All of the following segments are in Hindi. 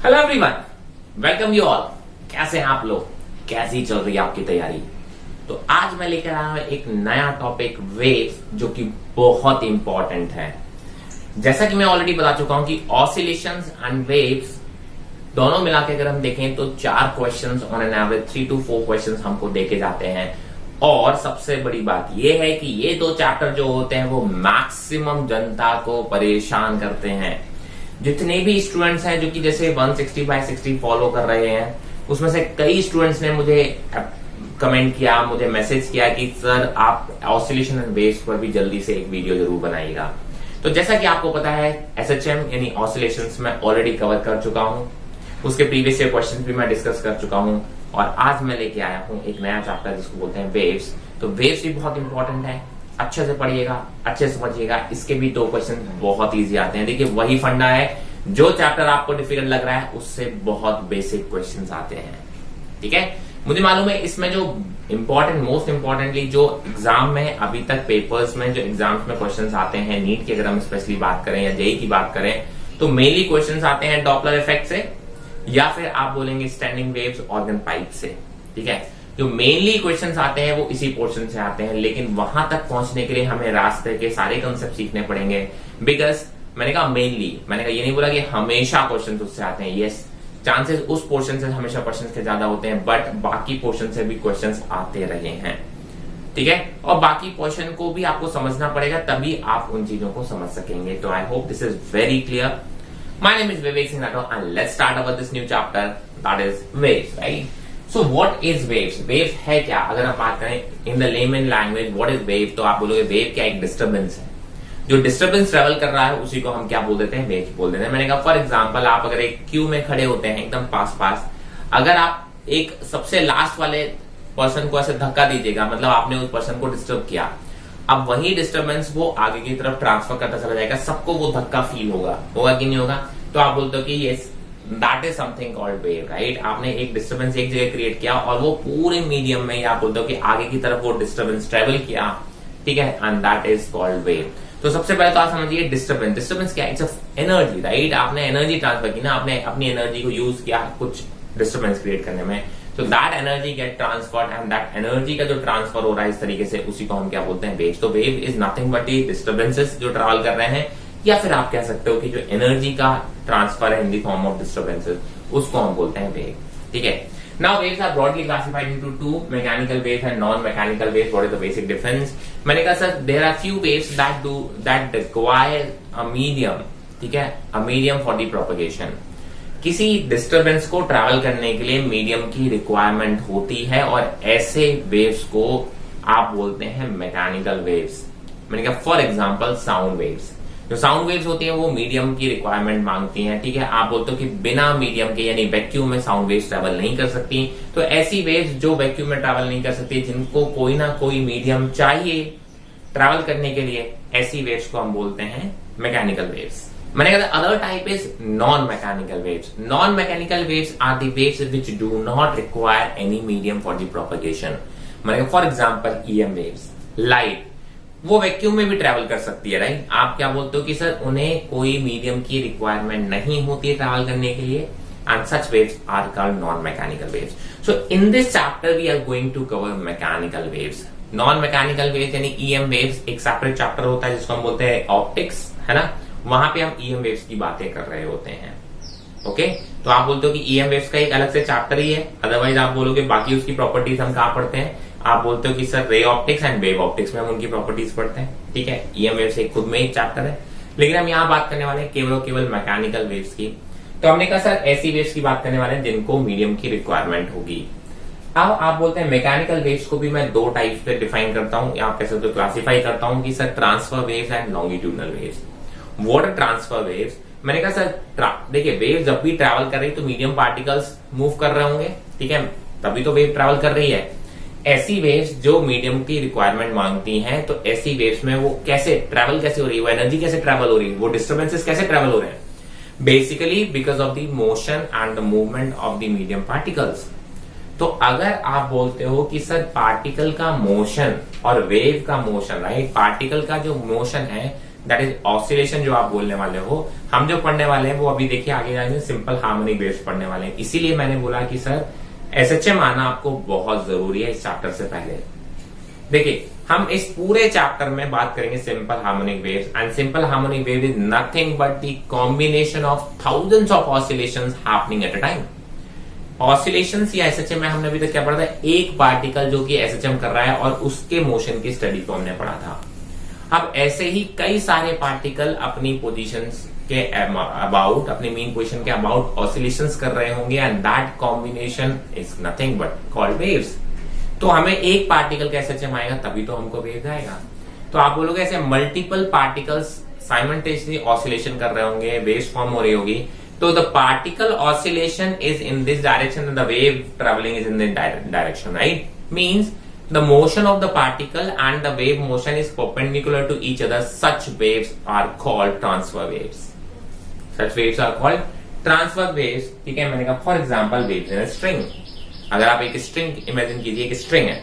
Hello everyone, welcome you all. कैसे हैं आप लोग? कैसी चल रही है आपकी तैयारी? तो आज मैं लेकर आया हूं एक नया टॉपिक, वेव्स, जो कि बहुत इंपॉर्टेंट है। जैसा कि मैं ऑलरेडी बता चुका हूं कि ऑसिलेशंस एंड वेव्स दोनों मिला के अगर हम देखें तो 4 questions on an average 3 to 4 questions हमको देके जाते हैं। और सबसे बड़ी बात यह है कि ये 2 चैप्टर जो होते हैं वो मैक्सिमम जनता को परेशान करते हैं। जितने भी स्टूडेंट्स हैं जो कि जैसे 160/60 फॉलो कर रहे हैं, उसमें से कई स्टूडेंट्स ने मुझे कमेंट किया, मुझे मैसेज किया कि सर आप ऑसिलेशन एंड वेव्स पर भी जल्दी से एक वीडियो जरूर बनाइएगा। तो जैसा कि आपको पता है, एसएचएम यानी ऑसिलेशंस में ऑलरेडी कवर कर चुका हूं, उसके प्रीवियस ईयर क्वेश्चन भी मैं डिस्कस कर चुका हूं, और आज मैं लेके आया हूं एक नया चैप्टर जिसको बोलते हैं वेव्स। तो वेव्स भी बहुत इंपॉर्टेंट है, अच्छे से पढ़िएगा, अच्छे से समझिएगा। इसके भी 2 क्वेश्चन बहुत इजी आते हैं। देखिए, वही फंडा है, जो चैप्टर आपको डिफिकल्ट लग रहा है उससे बहुत बेसिक क्वेश्चंस आते हैं। ठीक है, मुझे मालूम है इसमें जो मोस्ट इंपॉर्टेंटली जो एग्जाम में अभी तक पेपर्स में जो एग्जाम्स में क्वेश्चंस आते हैं, नीट की अगर हम स्पेशली बात करें या जेई की बात करें, तो मेनली क्वेश्चंस आते हैं डॉपलर इफेक्ट से, या फिर आप बोलेंगे स्टैंडिंग वेव्स ऑर्गन पाइप से। ठीक है, जो मेनली क्वेश्चंस आते हैं वो इसी पोर्शन से आते हैं, लेकिन वहां तक पहुंचने के लिए हमें रास्ते के सारे कंसेप्ट सीखने पड़ेंगे। बिकॉज मैंने कहा ये नहीं बोला कि हमेशा क्वेश्चंस उससे आते हैं। यस, चांसेस उस पोर्शन से हमेशा क्वेश्चंस के ज्यादा होते हैं, बट बाकी पोर्शन से भी क्वेश्चंस आते रहे हैं। ठीक है, और बाकी पोर्शन को भी आपको समझना पड़ेगा, तभी आप उन चीजों को समझ सकेंगे। तो I hope this is very clear. My name is Vivek Singh Rathore and let's start about this new chapter, that is waves, right? So what is waves? Waves है क्या? अगर हम बात करें in the layman language, what is wave? तो आप बोलोगे wave क्या? एक डिस्टर्बेंस है। जो डिस्टर्बेंस ट्रेवल कर रहा है उसी को हम क्या बोल देते हैं? वेव बोल देते हैं। मैंने कहा फॉर एग्जाम्पल, आप अगर एक क्यू में खड़े होते हैं एकदम पास, अगर आप एक सबसे लास्ट वाले पर्सन को ऐसे धक्का दीजिएगा, मतलब आपने उस पर्सन को डिस्टर्ब किया, अब वही डिस्टर्बेंस वो आगे की तरफ ट्रांसफर करता चला जाएगा, सबको वो धक्का फील होगा कि नहीं होगा? तो आप बोलते हो कि yes, that is something called wave, right? आपने एक डिस्टर्बेंस एक जगह क्रिएट किया और वो पूरे मीडियम में, आप बोलते हो कि आगे की तरफ वो डिस्टर्बेंस ट्रेवल किया। ठीक है, and that is called wave. तो सबसे पहले तो आप समझिए डिस्टर्बेंस क्या है? It's energy, right? आपने एनर्जी ट्रांसफर की ना, आपने अपनी एनर्जी को यूज किया कुछ डिस्टर्बेंस क्रिएट करने में, तो that energy get transferred, and that energy का जो ट्रांसफर हो रहा है इस तरीके से, उसी को हम क्या बोलते हैं? वेव। तो wave is nothing but the disturbances जो ट्रेवल कर रहे हैं, या फिर आप कह सकते हो कि जो एनर्जी का ट्रांसफर है in the form of disturbances, उसको हम बोलते हैं वेव। ठीक है, now waves are broadly classified into 2, mechanical waves and non mechanical waves. What is the basic difference? मैंने कहा sir, there are few waves that require a medium. ठीक है, a medium for the propagation. किसी डिस्टर्बेंस को ट्रैवल करने के लिए मीडियम की रिक्वायरमेंट होती है, और ऐसे वेव्स को आप बोलते हैं मैकेनिकल वेव्स। मैंने कहा फॉर एग्जांपल साउंड वेव्स। जो साउंड वेव्स होती हैं वो मीडियम की रिक्वायरमेंट मांगती हैं। ठीक है, आप बोलते हो कि बिना मीडियम के यानी वैक्यूम में साउंड वेव्स ट्रैवल नहीं कर सकती। तो ऐसी वेव्स जो वैक्यूम में ट्रैवल नहीं कर सकती, जिनको कोई ना कोई मीडियम चाहिए ट्रैवल करने के लिए, ऐसी वेव्स को हम बोलते हैं मैकेनिकल वेव्स। मैंने कहा other type is non mechanical waves. Non mechanical waves are the waves which do not require any medium for the propagation. मैंने कहा for example EM waves, light, वो वैक्यूम में भी ट्रैवल कर सकती है, राइट? आप क्या बोलते हो कि सर उन्हें कोई मीडियम की रिक्वायरमेंट नहीं होती है ट्रैवल करने के लिए, and such waves are called non mechanical waves. So in this chapter we are going to cover mechanical waves. Non mechanical waves यानी ईएम वेव्स एक सेपरेट चैप्टर होता है जिसको हम बोलते हैं ऑप्टिक्स, है ना? वहां पे हम ईएम वेव्स की बातें कर रहे होते हैं। ओके, तो आप बोलते हो कि ईएम वेव्स का एक अलग से चैप्टर ही है, अदरवाइज आप बोलोगे बाकी उसकी प्रॉपर्टीज हम कहां पढ़ते हैं? आप बोलते हो कि sir ray optics and wave optics में हम उनकी प्रॉपर्टीज पढ़ते हैं। ठीक है, ईएम वेव्स एक खुद में एक चैप्टर है, लेकिन हम यहाँ बात करने वाले हैं केवल मैकेनिकल वेव्स की। तो हमने कहा सर ऐसी वेव्स की बात करने वाले हैं जिनको मीडियम की रिक्वायरमेंट होगी। अब आप बोलते हैं मैकेनिकल वेव्स को भी मैं 2 टाइप्स पे डिफाइन करता हूँ, या आप कह सकते हो क्लासिफाई करता हूँ कि sir transverse waves and longitudinal waves. What are transverse waves? मैंने कहा सर देखिए, वेव जब भी ट्रैवल कर रही है तो मीडियम पार्टिकल्स मूव कर रहे होंगे, ठीक है, तभी तो वेव ट्रैवल कर रही है। ऐसी वेव्स जो मीडियम की रिक्वायरमेंट मांगती हैं, तो ऐसी वेव्स में वो कैसे ट्रैवल हो रही है, वो एनर्जी कैसे ट्रैवल हो रही है, वो डिस्टर्बेंसेस कैसे ट्रैवल हो रहे हैं? Basically because of the motion and the movement of the medium particles. तो अगर आप बोलते हो कि सर पार्टिकल का मोशन और वेव का मोशन, राइट, पार्टिकल का जो मोशन है दैट इज ऑसिलेशन जो आप बोलने वाले हो। हम जो पढ़ने वाले हैं वो अभी देखिए आगे जाएंगे सिंपल हार्मोनिक वेव्स पढ़ने वाले हैं। इसीलिए मैंने बोला कि सर एसएचएम आना आपको बहुत जरूरी है इस चैप्टर से पहले। देखिए हम इस पूरे चैप्टर में बात करेंगे simple harmonic waves, and simple harmonic wave is nothing but the combination of thousands of oscillations happening at a time. Oscillations या एसएचएम में हमने अभी तक क्या पढ़ा था, एक पार्टिकल जो कि एसएचएम कर रहा है और उसके मोशन की स्टडी को हमने पढ़ा था। अब ऐसे ही कई सारे पार्टिकल अपनी पोजीशंस के अबाउट, अपनी मेन पोजीशन के अबाउट ऑसिलेशंस कर रहे होंगे, and that combination is nothing but called waves. तो हमें एक पार्टिकल का एसएचएम आएगा तभी तो हमको वेव आएगा। तो आप बोलोगे ऐसे मल्टीपल पार्टिकल्स साइमल्टेनियसली ऑसिलेशन कर रहे होंगे, वेव्स फॉर्म हो रही होगी, तो the particle oscillation is in this direction and the wave travelling is in this direction, right? Means the motion of the particle and the wave motion is perpendicular to each other. Such waves are called transfer waves. Such waves are called transfer waves. ठीक है, मैंने कहा for example waves in a string. अगर आप एक स्ट्रिंग इमेजिन कीजिए, एक स्ट्रिंग है,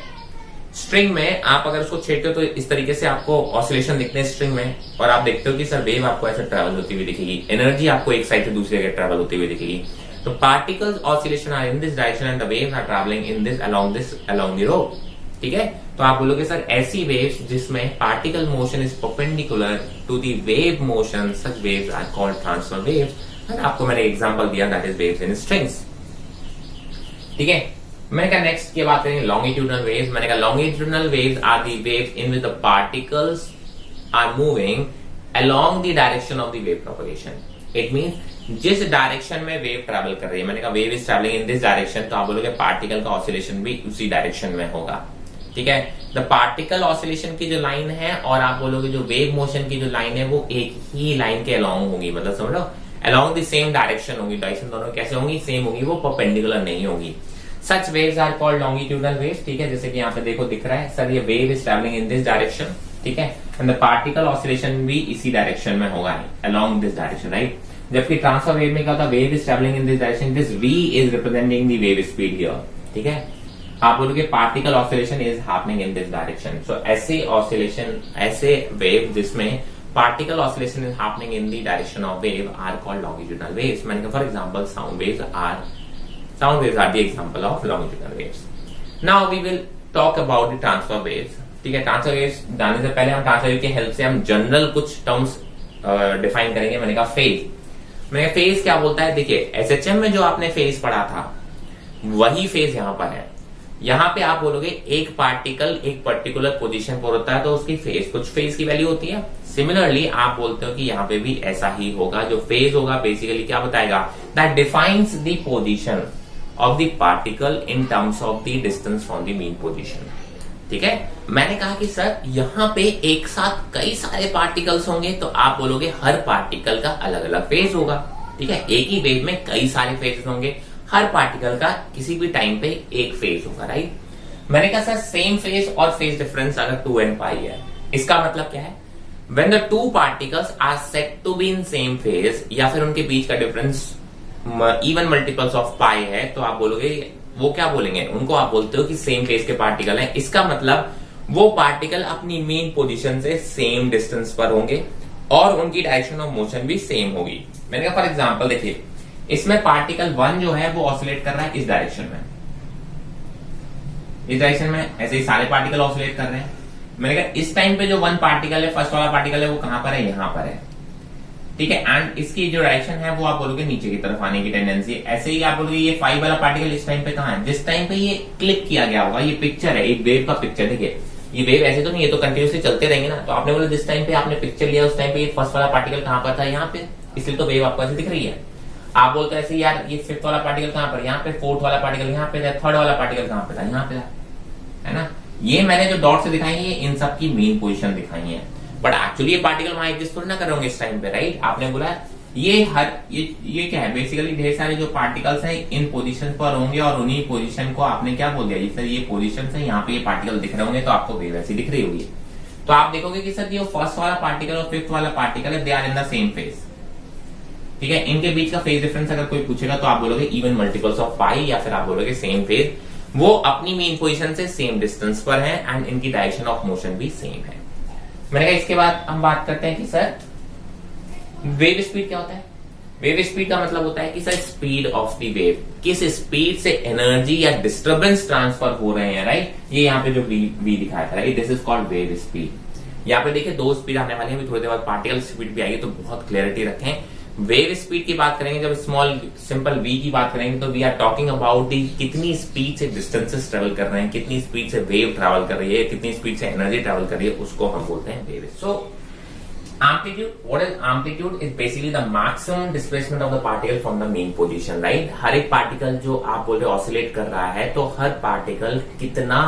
स्ट्रिंग में आप अगर उसको छेड़ते हो तो इस तरीके से आपको ऑसिलेशन दिखते हैं स्ट्रिंग में, और आप देखते हो कि सर वेव आपको ऐसे ट्रेवल होती हुई दिखेगी, एनर्जी आपको एक साइड से दूसरी जगह ट्रेवल होती हुई दिखेगी। तो particles oscillation are in this direction and the waves are travelling in this along the rope. ठीक है, तो आप बोलोगे सर ऐसी वेव्स जिसमें particle motion is perpendicular to the wave motion, such waves are called transverse waves. और आपको मैंने एग्जांपल दिया that is waves in strings. ठीक है, मैंने कहा नेक्स्ट की बात करेंगे लॉन्गिट्यूडनल वेव्स। मैंने कहा longitudinal waves are the waves in which the particles are moving along the direction of the wave propagation. It means जिस डायरेक्शन में वेव ट्रैवल कर रही है, मैंने कहा wave is travelling in this direction, तो आप बोलोगे पार्टिकल का ऑसिलेशन भी उसी डायरेक्शन में होगा। ठीक है, द पार्टिकल ऑसिलेशन की जो लाइन है और आप बोलोगे जो वेव मोशन की जो लाइन है वो एक ही लाइन के अलोंग होगी, मतलब समझो अलोंग द सेम डायरेक्शन होगी। डायरेक्शन दोनों कैसे होंगी, सेम होगी, वो परपेंडिकुलर नहीं होगी। Such waves are called longitudinal waves. ठीक है, जैसे कि यहाँ पे देखो दिख रहा है सर ये wave is travelling in this direction, ठीक है, एंड द पार्टिकल ऑसिलेशन भी इसी डायरेक्शन में होगा अलोंग दिस डायरेक्शन, राइट? जबकि ट्रांसफर वेव में क्या होता है, wave is travelling in this direction, this v is representing the wave speed here. ठीक है, आप बोलोगे particle oscillation is happening in this direction. So ऐसे ऑसिलेशन, ऐसे वेव जिसमें particle oscillation is happening in the direction of wave are called longitudinal waves. मैंने कहा for example sound waves are the example of longitudinal waves. Now we will talk about the transverse waves. ठीक है, ट्रांसफर वेव्स जाने से पहले हम ट्रांसफर वेव की हेल्प से हम जनरल कुछ टर्म्स डिफाइन करेंगे। मैंने कहा फेज, मैंने कहा फेज क्या बोलता है, देखिए एसएचएम में जो आपने फेज पढ़ा था वही फेज यहां पर है। यहां पे आप बोलोगे एक पार्टिकल एक पर्टिकुलर पोजीशन पर होता है तो उसकी फेज, कुछ फेज की वैल्यू होती है। सिमिलरली आप बोलते हो कि यहाँ पे भी ऐसा ही होगा। जो फेज होगा बेसिकली क्या बताएगा, that defines the position of the particle in terms of the distance from the main position. ठीक है, मैंने कहा कि सर यहाँ पे एक साथ कई सारे पार्टिकल्स होंगे तो आप बोलोगे हर पार्टिकल का अलग अलग फेज होगा। ठीक है, एक ही वेव में कई सारे फेजेस होंगे, हर पार्टिकल का किसी भी टाइम पे एक फेज होगा, राइट? मैंने कहा सर सेम फेज और फेज डिफरेंस अगर 2 and पाई है, इसका मतलब क्या है, when the two particles are said to be in same phase या फिर उनके बीच का difference even multiples of pi है, तो आप बोलोगे वो क्या बोलेंगे, उनको आप बोलते हो कि सेम फेज के पार्टिकल हैं। इसका मतलब वो पार्टिकल अपनी मेन पोजीशन से सेम डिस्टेंस पर होंगे और उनकी डायरेक्शन ऑफ मोशन भी सेम होगी। मैंने कहा फॉर एग्जांपल देखिए, इसमें पार्टिकल 1 जो है वो ऑसिलेट कर रहा है इस डायरेक्शन में, इस डायरेक्शन में, ऐसे ही सारे पार्टिकल ऑसिलेट कर रहे हैं। मैंने कहा इस टाइम पे जो 1 पार्टिकल है, फर्स्ट वाला पार्टिकल है, वो कहां पर है, यहां पर है। ठीक है, एंड इसकी जो डायरेक्शन है वो आप बोलोगे नीचे की तरफ आने की टेंडेंसी। ऐसे ही आप बोलोगे ये 5 वाला पार्टिकल इस टाइम पे कहां है, जिस टाइम पे ये क्लिक किया गया होगा, ये पिक्चर है, एक वेव का पिक्चर। देखिए ये वेव ऐसे तो नहीं, ये तो कंटिन्यूसली चलते रहेंगे ना, तो आपने बोला जिस टाइम पे आपने पिक्चर लिया उस टाइम पे ये फर्स्ट वाला पार्टिकल कहां पर था, यहाँ पे, इसलिए तो वेव आपको ऐसे दिख रही है। आप बोलते हैं ऐसे यार ये 5th वाला पार्टिकल कहां पर, यहाँ पे, 4th वाला पार्टिकल यहाँ पे था, 3rd वाला पार्टिकल कहां पे था, यहाँ पे था, है ना? ये मैंने जो डॉट से दिखाई है इन सब की मेन पोजीशन दिखाई है, बट एक्चुअली ये पार्टिकल वहां एग्जिस्ट थोड़ी ना कर रहे होंगे इस टाइम पे, राइट? आपने बोला ये क्या है, बेसिकली ढेर सारे जो पार्टिकल्स हैं इन पोजीशन पर होंगे और उन्हीं पोजीशन को आपने क्या बोल दिया, सर ये पोजीशन है, यहाँ पे ये पार्टिकल दिख रहे होंगे तो आपको वेव ऐसी दिख रही होगी। तो आप देखोगे कि सर ये फर्स्ट वाला पार्टिकल और 5th वाला पार्टिकल है, they are in the same phase. ठीक है, इनके बीच का फेज डिफरेंस अगर कोई पूछेगा तो आप बोलोगे इवन मल्टीपल्स ऑफ पाई या फिर आप बोलोगे सेम फेज। वो अपनी मेन पोजीशन से सेम डिस्टेंस पर है एंड इनकी डायरेक्शन ऑफ मोशन भी सेम है। मैंने कहा इसके बाद हम बात करते हैं कि सर वेव स्पीड क्या होता है। वेव स्पीड का मतलब होता है कि sir speed of the wave, किस स्पीड से एनर्जी या डिस्टर्बेंस ट्रांसफर हो रहे हैं, राइट। ये यहाँ पे जो वी दिखाया था, right, this is called wave speed. यहाँ पे देखिए दो स्पीड आने वाली है, थोड़ी देर बाद पार्टिकल स्पीड भी आएगी, तो बहुत क्लैरिटी रखें। वेव स्पीड की बात करेंगे, जब स्मॉल सिंपल वी की बात करेंगे, तो we are talking about the कितनी स्पीड से डिस्टेंसेस ट्रेवल कर रहे हैं, कितनी स्पीड से वेव ट्रेवल कर रही है, कितनी स्पीड से एनर्जी ट्रेवल कर रही है, उसको हम बोलते हैं wave. So amplitude, what is amplitude is basically the maximum displacement of the particle from the mean position, right। हर एक पार्टिकल जो आप बोल रहे ऑसिलेट कर रहा है, तो हर पार्टिकल कितना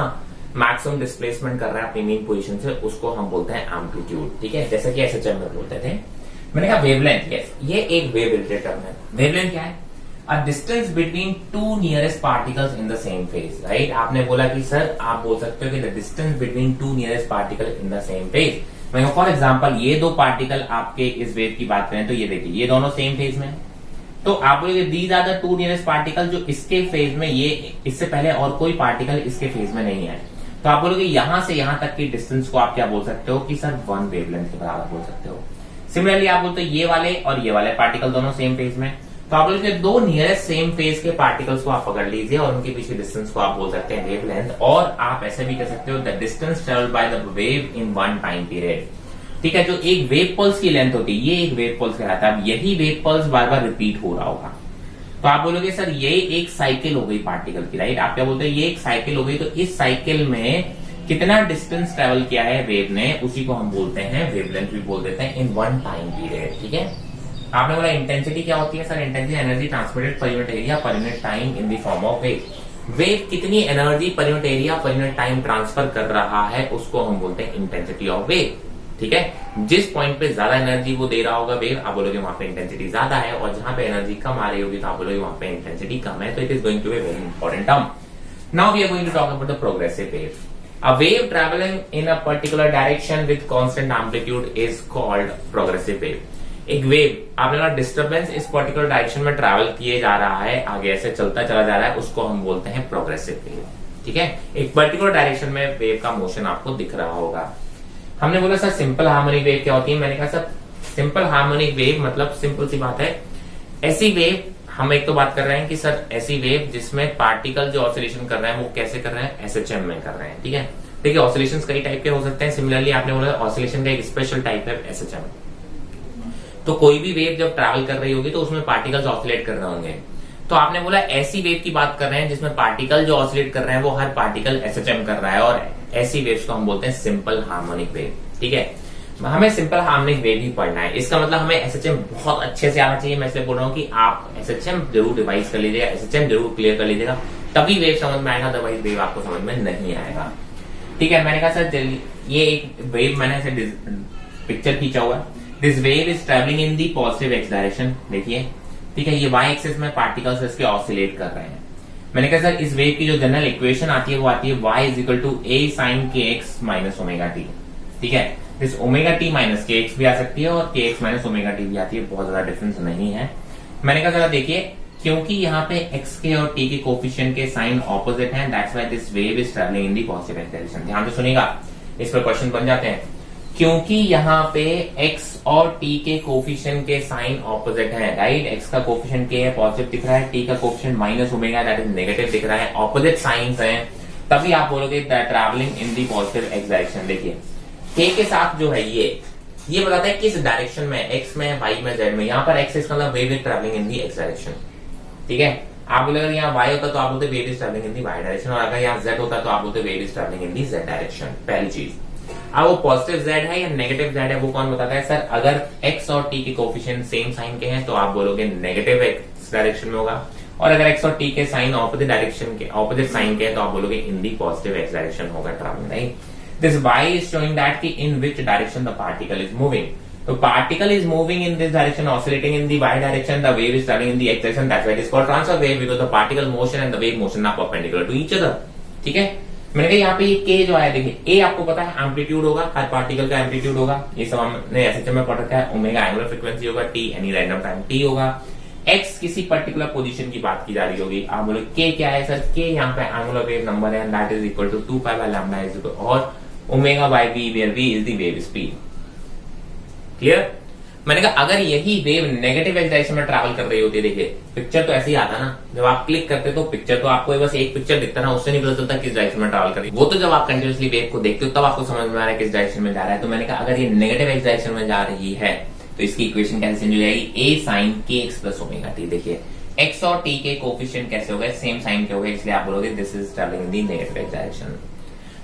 मैक्सिमम डिस्प्लेसमेंट कर रहा है अपनी मीन पोजीशन से, उसको हम बोलते हैं एम्पलीट्यूड, ठीक है। जैसे कि एसएचएम में बोलते थे। मैंने कहा वेवलेंथ, यस, ये एक वेव रिलेटेड टर्म है। वेवलेंथ क्या है? A distance between two nearest particles in the same phase, right. आपने बोला कि सर आप बोल सकते हो कि the distance between two nearest particle in the same phase. For example ये दो पार्टिकल आपके इस वेव की बात करें, तो ये देखिए ये दोनों सेम फेज में है, तो आप बोलोगे these are the two nearest particle, जो इसके फेज में, ये इससे पहले और कोई पार्टिकल इसके फेज में नहीं है, तो आप बोलोगे यहां से यहां तक की डिस्टेंस को आप क्या बोल सकते हो कि सर वन वेवलेंथ के बराबर बोल सकते हो। सिमिलरली आप बोलते हो ये वाले और ये वाले पार्टिकल दोनों सेम फेज में, तो आप बोलोगे दो नियरेस्ट सेम फेज के पार्टिकल्स को आप पकड़ लीजिए और उनके पीछे डिस्टेंस को आप बोल सकते हैं वेवलेंथ। और आप ऐसे भी कर सकते हो the distance travelled by the wave in one time period, ठीक है। जो एक वेव पल्स की लेंथ होती है, ये एक वेव पल्स कहलाता है। अब यही वेव पल्स बार बार रिपीट हो रहा होगा, तो आप बोलोगे सर ये एक साइकिल हो गई पार्टिकल की, राइट। आप क्या बोलते हैं, ये एक साइकिल हो गई, तो इस साइकिल में कितना डिस्टेंस ट्रेवल किया है वेव ने, उसी को हम बोलते हैं वेवलेंथ भी बोल देते हैं इन वन टाइम पीरियड, ठीक है। आपने बोला इंटेंसिटी क्या होती है sir, intensity energy transmitted per unit area per unit time in the form of wave. Wave कितनी energy per unit area per unit time transfer कर रहा है, उसको हम बोलते हैं इंटेंसिटी ऑफ वेव, ठीक है। जिस पॉइंट पे ज्यादा एनर्जी वो दे रहा होगा वेव, आप बोलोगे वहां पे इंटेंसिटी ज्यादा है, और जहां पे एनर्जी कम आ रही होगी तो आप बोलोगे वहां पे इंटेंसिटी कम है। तो it is going to be very important term. Now we are going to talk about the progressive wave. A wave traveling in a particular direction with constant amplitude is called progressive wave. एक वेव आपने कहा डिस्टर्बेंस इस पर्टिकुलर डायरेक्शन में ट्रैवल किए जा रहा है, आगे ऐसे चलता चला जा रहा है, उसको हम बोलते हैं प्रोग्रेसिव वेव, ठीक है। एक पर्टिकुलर डायरेक्शन में वेव का मोशन आपको दिख रहा होगा। हमने बोला सर सिंपल हार्मोनिक वेव क्या होती है, मैंने कहा सर सिंपल हार्मोनिक वेव मतलब सिंपल सी बात है, ऐसी वेव, हम एक तो बात कर रहे हैं कि सर ऐसी वेव जिसमें पार्टिकल जो ऑसिलेशन कर रहे हैं वो कैसे कर रहे हैं, एसएचएम में कर रहे हैं, ठीक है। देखिए ऑसिलेशंस कई टाइप के हो सकते हैं। सिमिलरली आपने बोला ऑसिलेशन का एक स्पेशल टाइप है एसएचएम। तो कोई भी वेव जब ट्रैवल कर रही होगी तो उसमें पार्टिकल्स ऑसिलेट कर रहे होंगे, तो आपने बोला ऐसी वेव की बात कर रहे हैं जिसमें पार्टिकल जो ऑसिलेट कर रहे हैं वो हर पार्टिकल एसएचएम कर रहा है, और ऐसी वेव्स को हम बोलते हैं सिंपल हार्मोनिक वेव, ठीक है। हमें सिंपल हार्मोनिक वेव ही पढ़ना है, इसका मतलब हमें एसएचएम बहुत अच्छे से आना चाहिए। मैं इसलिए बोल रहा हूँ कि आप एसएचएम जरूर रिवाइज कर लीजिएगा, एसएचएम जरूर क्लियर कर लीजिएगा, तभी वेव समझ में आएगा, अदरवाइज वेव आपको समझ में नहीं आएगा, ठीक है। मैंने कहा सर ये एक वेव मैंने ऐसे पिक्चर खींचा हुआ है, this wave is travelling in the positive x direction, देखिए, ठीक है। ये वाई एक्सिस में पार्टिकल्स इसके ऑसिलेट कर रहे हैं। मैंने कहा सर इस वेव की जो जनरल इक्वेशन आती है वो आती है y is equal to a sin kx minus omega T, ठीक है। इस omega T minus K X भी आ सकती है और के एक्स माइनस ओमेगा टी भी आती है, बहुत ज्यादा डिफरेंस नहीं है। मैंने कहा जरा देखिए, क्योंकि यहाँ पे एक्स के और टी के कोफिशिएंट के साइन ऑपोजिट हैं, that's why this wave is travelling in the positive x direction. ध्यान से सुनिएगा, इस पर क्वेश्चन बन जाते हैं। क्योंकि यहाँ पे x और t के कोफिशिएंट के साइन ऑपोजिट हैं, राइट। x का कोफिशिएंट k है, पॉजिटिव दिख रहा है, t का coefficient minus omega that is negative दिख रहा है, ऑपोजिट साइंस हैं, तभी आप बोलोगे that travelling in the positive x direction. देखिए k के साथ जो है ये बताता है किस डायरेक्शन में, x में, y में, z में। यहाँ पर x इसका मतलब wave is travelling in the x direction, ठीक है। आप बोले अगर यहाँ y होता तो आप बोलते wave is travelling in the y direction, और अगर यहाँ z होता तो आप बोलते wave is travelling in the z direction. पहली चीज, अब वो पॉजिटिव z है या नेगेटिव z है वो कौन बताता है? सर अगर x और t के कोफिशिएंट सेम साइन के हैं तो आप बोलोगे नेगेटिव x डायरेक्शन में होगा, और अगर x और t के साइन ऑपोजिट डायरेक्शन के, ऑपोजिट साइन के हैं तो आप बोलोगे in the positive x direction होगा travelling, right. This y is showing that कि in which direction the particle is moving. तो particle is moving in this direction, oscillating in the y direction, the wave is travelling in the x direction, that's why it is called transfer wave, because the particle motion and the wave motion are perpendicular to each other, ठीक है। मैंने कहा यहाँ पे ये k जो आया, देखिए a आपको पता है एम्पलीट्यूड होगा, हर पार्टिकल का एम्पलीट्यूड होगा, ये सब हमने एसएचएम में पढ़ रखा है। ओमेगा एंगुलर फ्रीक्वेंसी होगा, t any random time t होगा, x किसी पर्टिकुलर पोजीशन की बात की जा रही होगी। आप बोले k क्या है? सर k यहाँ पे एंगुलर वेव नंबर है, that is equal to 2 pi by lambda is equal, और omega by v where v is the wave speed. Clear? मैंने कहा अगर यही वेव नेगेटिव एक्स डायरेक्शन में ट्रैवल कर रही होती, देखिए पिक्चर तो ऐसे ही आता ना, जब आप क्लिक करते तो पिक्चर तो आपको बस एक पिक्चर दिखता ना, उससे नहीं पता चलता किस डायरेक्शन में ट्रैवल कर रही है। वो तो जब आप कंटिन्यूसली वेव को देखते हो तब आपको समझ में आ रहा है किस डायरेक्शन में जा रहा है। तो मैंने कहा अगर ये नेगेटिव एक्स डायरेक्शन में जा रही है तो इसकी इक्वेशन कैसे चेंज हो जाएगी, ए sine K x plus omega T. देखिए एक्स और टी के कोफिशिएंट कैसे हो गए, सेम साइन के हो गए, इसलिए आप बोलोगे this is travelling in the negative x direction.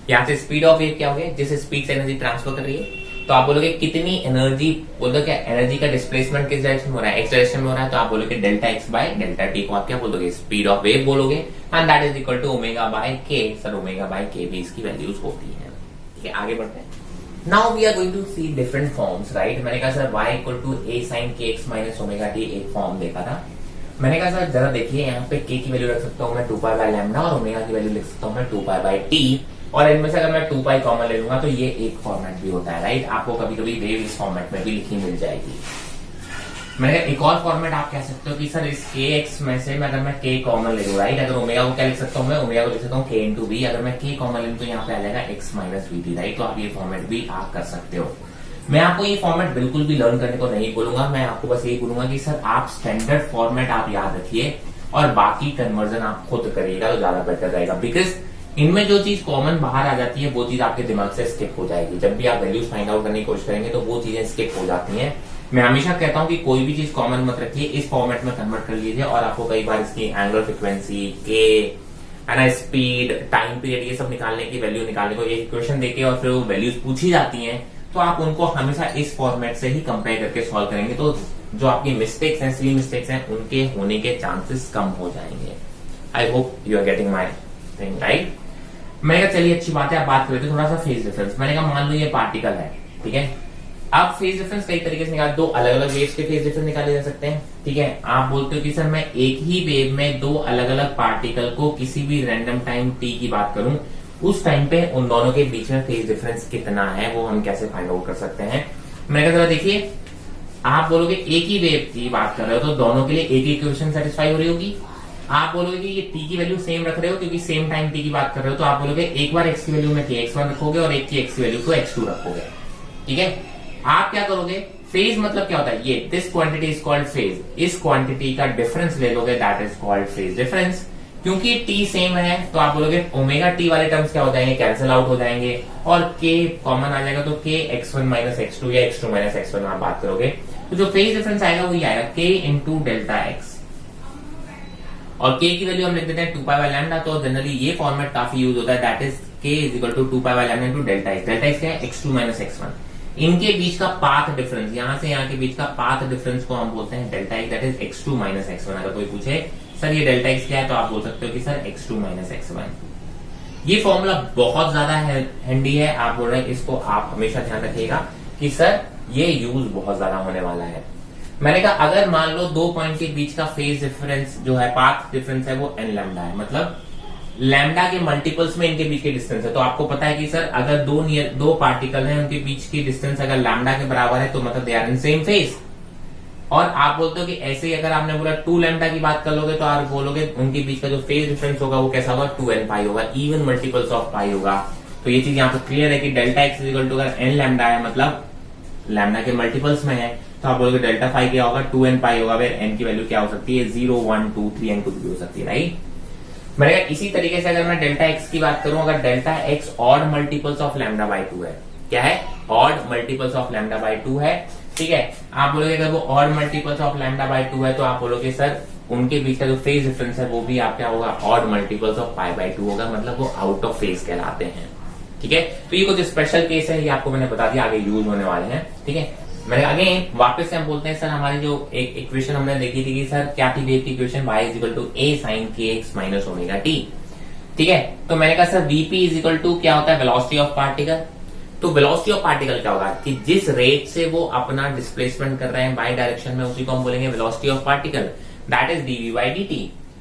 यहाँ से स्पीड ऑफ वेव क्या हो गया, जिस स्पीड से एनर्जी ट्रांसफर कर रही है, तो आप बोलोगे कितनी एनर्जी, बोलोगे क्या एनर्जी का डिस्प्लेसमेंट किस डायरेक्शन में हो रहा है, एक्स डायरेक्शन में हो रहा है, तो आप बोलोगे delta X by delta T को आप क्या बोलोगे, स्पीड ऑफ वेव बोलोगे, and that is equal to omega by K. Sir omega by K भी इसकी वैल्यूज होती है। ठीक है, आगे बढ़ते हैं। Now we are going to see different forms, right. मैंने कहा sir y equal to A sine K X minus omega T एक फॉर्म देखा था। मैंने कहा सर जरा देखिए यहाँ पे k की वैल्यू रख सकता हूँ मैं 2 पाई बाय लैम्डा और ओमेगा की वैल्यू लिख सकता हूँ मैं 2 पाई बाय टी, और इनमें से अगर मैं 2 पाई कॉमन ले लूंगा तो ये एक फॉर्मेट भी होता है, राइट। आपको कभी कभी वेव इस फॉर्मेट में भी लिखी मिल जाएगी। मैंने एक और फॉर्मेट आप कह सकते हो कि सर इस के एक्स में से मैं अगर मैं के कॉमन ले लूँ, राइट, अगर ओमेगा को क्या लिख सकता हूँ मैं, ओमेगा को लिख सकता हूँ के इंटू वी, अगर मैं के कॉमन ले लूँ तो यहाँ पे आ जाएगा x minus we T, right. तो आप ये फॉर्मेट भी आप कर सकते हो। मैं आपको ये फॉर्मेट बिल्कुल भी लर्न करने को नहीं बोलूंगा, मैं आपको बस यही बोलूंगा कि सर आप स्टैंडर्ड फॉर्मेट आप याद रखिए और बाकी कन्वर्जन आप खुद करिएगा तो ज्यादा बेटर रहेगा, बिकॉज इनमें जो चीज कॉमन बाहर आ जाती है वो चीज आपके दिमाग से स्किप हो जाएगी। जब भी आप वैल्यूज फाइंड आउट करने की कोशिश करेंगे तो वो चीजें स्किप हो जाती हैं। मैं हमेशा कहता हूं कि कोई भी चीज कॉमन मत रखिए, इस फॉर्मेट में कन्वर्ट कर लीजिए और आपको कई बार इसकी एंगुलर फ्रीक्वेंसी, के एंड स्पीड, टाइम पीरियड, ये सब निकालने की वैल्यू निकालने को एक इक्वेशन देके और फिर वो वैल्यूज पूछी जाती हैं तो आप उनको हमेशा इस फॉर्मेट से ही कंपेयर करके सॉल्व करेंगे तो जो आपकी मिस्टेक्स हैं, सिली मिस्टेक्स हैं, उनके होने के चांसेस कम हो जाएंगे। I hope you are getting my thing, right. मैंने कहा चलिए अच्छी बात है, आप बात करते थोड़ा सा फेज डिफरेंस। मैंने कहा मान लो ये पार्टिकल है, ठीक है। आप फेज डिफरेंस कई तरीके से निकाल, दो अलग अलग वेव्स के फेज डिफरेंस निकाले जा सकते हैं, ठीक है। आप बोलते हो कि सर मैं एक ही वेव में दो अलग अलग पार्टिकल को किसी भी रैंडम टाइम टी की बात करूं, उस टाइम पे उन दोनों के बीच में फेज डिफरेंस कितना है वो हम कैसे फाइंड आउट कर सकते हैं। मैंने कहा देखिए, आप बोलोगे एक ही वेव की बात कर रहे हो तो दोनों के लिए एक ही इक्वेशन सेटिस्फाई हो रही होगी। आप बोलोगे कि ये टी की वैल्यू सेम रख रहे हो क्योंकि सेम टाइम टी की बात कर रहे हो, तो आप बोलोगे एक बार एक्स की वैल्यू में x1 रखोगे और एक की एक्स की वैल्यू को x2 रखोगे, ठीक है। आप क्या करोगे, फेज मतलब क्या होता है, ये this quantity is called phase, इस क्वांटिटी का डिफरेंस ले लोगे, that is called phase difference. क्योंकि टी सेम है तो आप बोलोगे ओमेगा टी वाले टर्म्स क्या हो जाएंगे, कैंसिल आउट हो जाएंगे और के कॉमन आ जाएगा, तो के x1 माइनस x2 या x2 माइनस x1 आप बात करोगे तो जो फेज डिफरेंस आएगा वही आएगा के इंटू डेल्टा एक्स, और k की वैल्यू हम लिख देते हैं 2 पाई बाय लैम्डा। तो जनरली ये फॉर्मेट काफी यूज होता है, that is k is equal to 2 pi by lambda into delta X. Delta X क्या है, x2 माइनस x1। इनके बीच का पाथ डिफरेंस, यहां से यहां के बीच का पाथ डिफरेंस को हम बोलते हैं delta x, that is x2 minus x1। अगर कोई पूछे सर ये डेल्टा एक्स क्या है तो आप बोल सकते हो कि सर x2 माइनस x1। ये फॉर्मूला बहुत ज्यादा हैंडी है, आप बोल रहे हैं इसको आप हमेशा ध्यान रखिएगा कि सर ये यूज बहुत ज्यादा होने वाला है। मैंने कहा अगर मान लो दो पॉइंट के बीच का फेज डिफरेंस जो है, पाथ डिफरेंस है, वो n लैम्डा है, मतलब लैम्डा के मल्टीपल्स में इनके बीच की डिस्टेंस है, तो आपको पता है कि सर अगर दो पार्टिकल हैं उनके बीच की डिस्टेंस अगर लैम्डा के बराबर है तो मतलब they are in same phase. और आप बोलते हो कि ऐसे ही अगर आपने बोला 2 लैम्डा की बात कर लोगे तो आप बोलोगे उनके बीच का जो फेज डिफरेंस होगा वो कैसा होगा, 2n पाई होगा, इवन मल्टीपल्स ऑफ पाई होगा। तो ये चीज यहाँ पे क्लियर है कि delta X is equal to अगर n लैम्डा है मतलब लैम्डा के मल्टीपल्स में है, तो आप बोलोगे डेल्टा फाई क्या होगा, 2n पाई होगा, फिर n की वैल्यू क्या हो सकती है, 0 1 2 3 n कुछ भी हो सकती है, राइट। मैंने कहा इसी तरीके से अगर मैं डेल्टा एक्स की बात करूं, अगर delta x odd multiples of lambda by 2 है, क्या है, odd multiples of lambda by 2 है, ठीक है। आप बोलोगे अगर वो odd multiples of lambda by 2 है तो आप बोलोगे सर उनके बीच का जो फेज डिफरेंस है वो भी आप क्या होगा, odd multiples of pi by 2 होगा, मतलब वो आउट ऑफ फेज कहलाते हैं, ठीक है। तो ये कुछ स्पेशल केस है, ये आपको मैंने बता दिया, आगे यूज होने वाले हैं, ठीक है। मैंने आगे वापस से हम बोलते हैं सर हमारी जो एक इक्वेशन हमने देखी थी कि सर क्या थी वेव की equation, y is equal to a sin kx minus omega t, ठीक है। तो मैंने कहा sir vp is equal to क्या होता है, वेलोसिटी ऑफ पार्टिकल। तो वेलोसिटी ऑफ पार्टिकल क्या होगा कि जिस रेट से वो अपना डिस्प्लेसमेंट कर रहे हैं बाई डायरेक्शन में, उसी को हम बोलेंगे velocity of particle, that is dv by dt।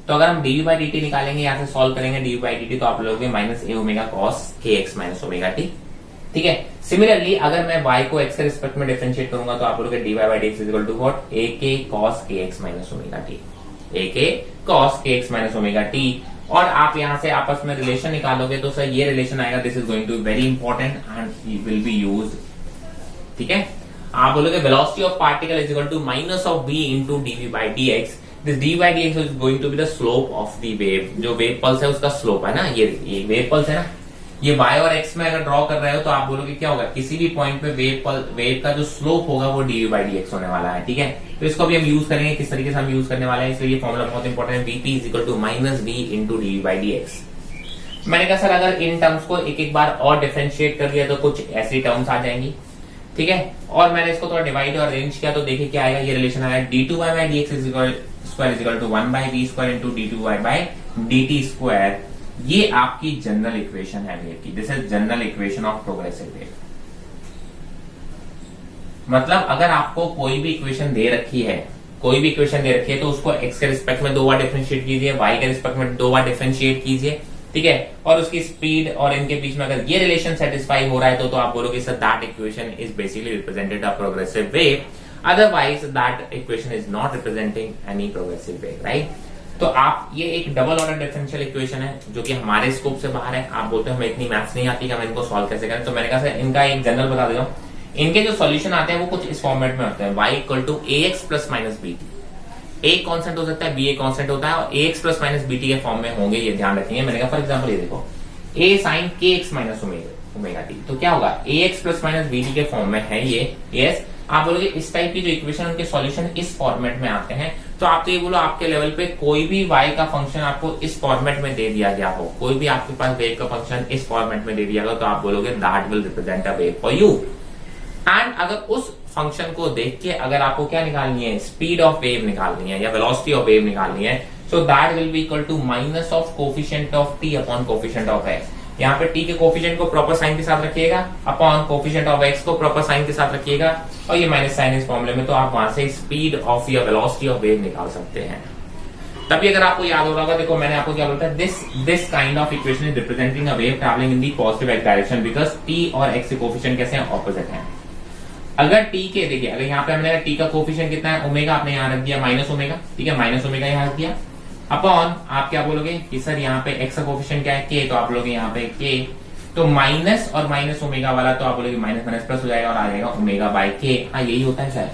तो अगर हम dv by dt निकालेंगे, यहाँ से सॉल्व करेंगे dv by dt, तो आप लोगे minus a omega cos kx minus omega t, ठीक है। सिमिलरली अगर मैं y को x के रिस्पेक्ट में डिफरेंशिएट करूंगा तो आप लोगे dy by dx is equal to what, ak cos kx minus omega t, ak cos kx minus omega t। और आप यहां से आपस में रिलेशन निकालोगे तो सर ये रिलेशन आएगा, this is going to very important and will be used. ठीक है, आप बोलोगे velocity of particle is equal to minus of v into dv by dx। This dv by dx is going to be the slope of the wave, जो वेव पल्स है उसका स्लोप है ना, ये वेव पल्स है ना, ये y और x में अगर ड्रॉ कर रहे हो तो आप बोलोगे क्या होगा, किसी भी पॉइंट पे वेव का जो स्लोप होगा वो dv बाई dx होने वाला है। ठीक है, तो इसको भी हम यूज करेंगे, किस तरीके से हम यूज करने वाले हैं, इसलिए ये फॉर्मूला बहुत इंपॉर्टेंट है, vp is equal to minus v into dv by dx। मैंने कहा सर अगर इन टर्म्स को एक एक बार और डिफरेंशिएट कर दिया तो कुछ ऐसी टर्म्स आ जाएंगी। ठीक है, और मैंने इसको थोड़ा डिवाइड और अरेंज किया तो देखिए क्या आएगा, ये रिलेशन आएगा d2y by dx square is equal to 1 by v square into d2y by dt square. ये आपकी जनरल इक्वेशन है वेव की, this is general equation of progressive wave. मतलब अगर आपको कोई भी इक्वेशन दे रखी है, तो उसको x के रिस्पेक्ट में 2 बार डिफरेंशिएट कीजिए, y के रिस्पेक्ट में 2 बार डिफरेंशिएट कीजिए। ठीक है, और उसकी स्पीड और इनके बीच में अगर ये रिलेशन सेटिस्फाई हो रहा है तो आप बोलोगे sir that equation is basically represented a progressive wave, otherwise that equation is not representing any progressive wave, right. तो आप ये एक डबल ऑर्डर डिफरेंशियल इक्वेशन है जो कि हमारे स्कोप से बाहर है। आप बोलते हो हमें इतनी मैथ्स नहीं आती कि हम इनको सॉल्व कैसे करें, तो मैंने कहा सर इनका एक जनरल बता देता हूं। इनके जो सॉल्यूशन आते हैं वो कुछ इस फॉर्मेट में होते हैं, y equal to ax plus minus bt। a constant हो सकता है, b एक कांस्टेंट होता है, और ax प्लस माइनस bt के फॉर्म में होंगे, ये ध्यान रखेंगे। मैंने कहा फॉर एग्जांपल ये देखो a sin kx minus omega t, तो क्या होगा ax प्लस माइनस bt के फॉर्म में है ये। यस, आप बोलोगे इस टाइप की जो इक्वेशन उनके सॉल्यूशन इस फॉर्मेट में आते हैं, तो आप तो ये बोलो आपके लेवल पे कोई भी y का फंक्शन आपको इस फॉर्मेट में दे दिया गया हो, कोई भी आपके पास वेव का फंक्शन इस फॉर्मेट में दे दिया गया, तो आप बोलोगे that will represent a wave for you. And अगर उस फंक्शन को देख के अगर आपको क्या निकालनी है, स्पीड ऑफ वेव निकालनी है या वेलोसिटी ऑफ वेव निकालनी है, so that will be equal to minus of coefficient of t upon coefficient of x। यहाँ पे t के कोफिशिएंट को प्रॉपर साइन के साथ रखिएगा, अपॉन कोफिशिएंट ऑफ x को प्रॉपर साइन के साथ रखिएगा, और ये माइनस साइन इस फॉर्मूले में, तो आप वहां से स्पीड ऑफ या वेलोसिटी ऑफ वेव निकाल सकते हैं। तभी अगर आपको याद हो रहा होगा, देखो मैंने आपको क्या बोलता है, this kind of equation is representing a wave travelling in the positive x direction because t और x के कोफिशिएंट कैसे हैं, ऑपोजिट हैं। अगर t के देखिए, अगर यहाँ पे हमने t का कोफिशिएंट कितना है, ओमेगा आपने यहाँ रख दिया माइनस ओमेगा, ठीक है, माइनस ओमेगा यहाँ रख दिया, अपॉन आप क्या बोलोगे कि सर यहाँ पे x का कोफिशिएंट क्या है, k, तो आप बोलोगे यहाँ पे k, तो माइनस और माइनस ओमेगा वाला तो आप बोलोगे माइनस माइनस प्लस हो जाएगा और आ जाएगा ओमेगा बाय k। हाँ यही होता है सर,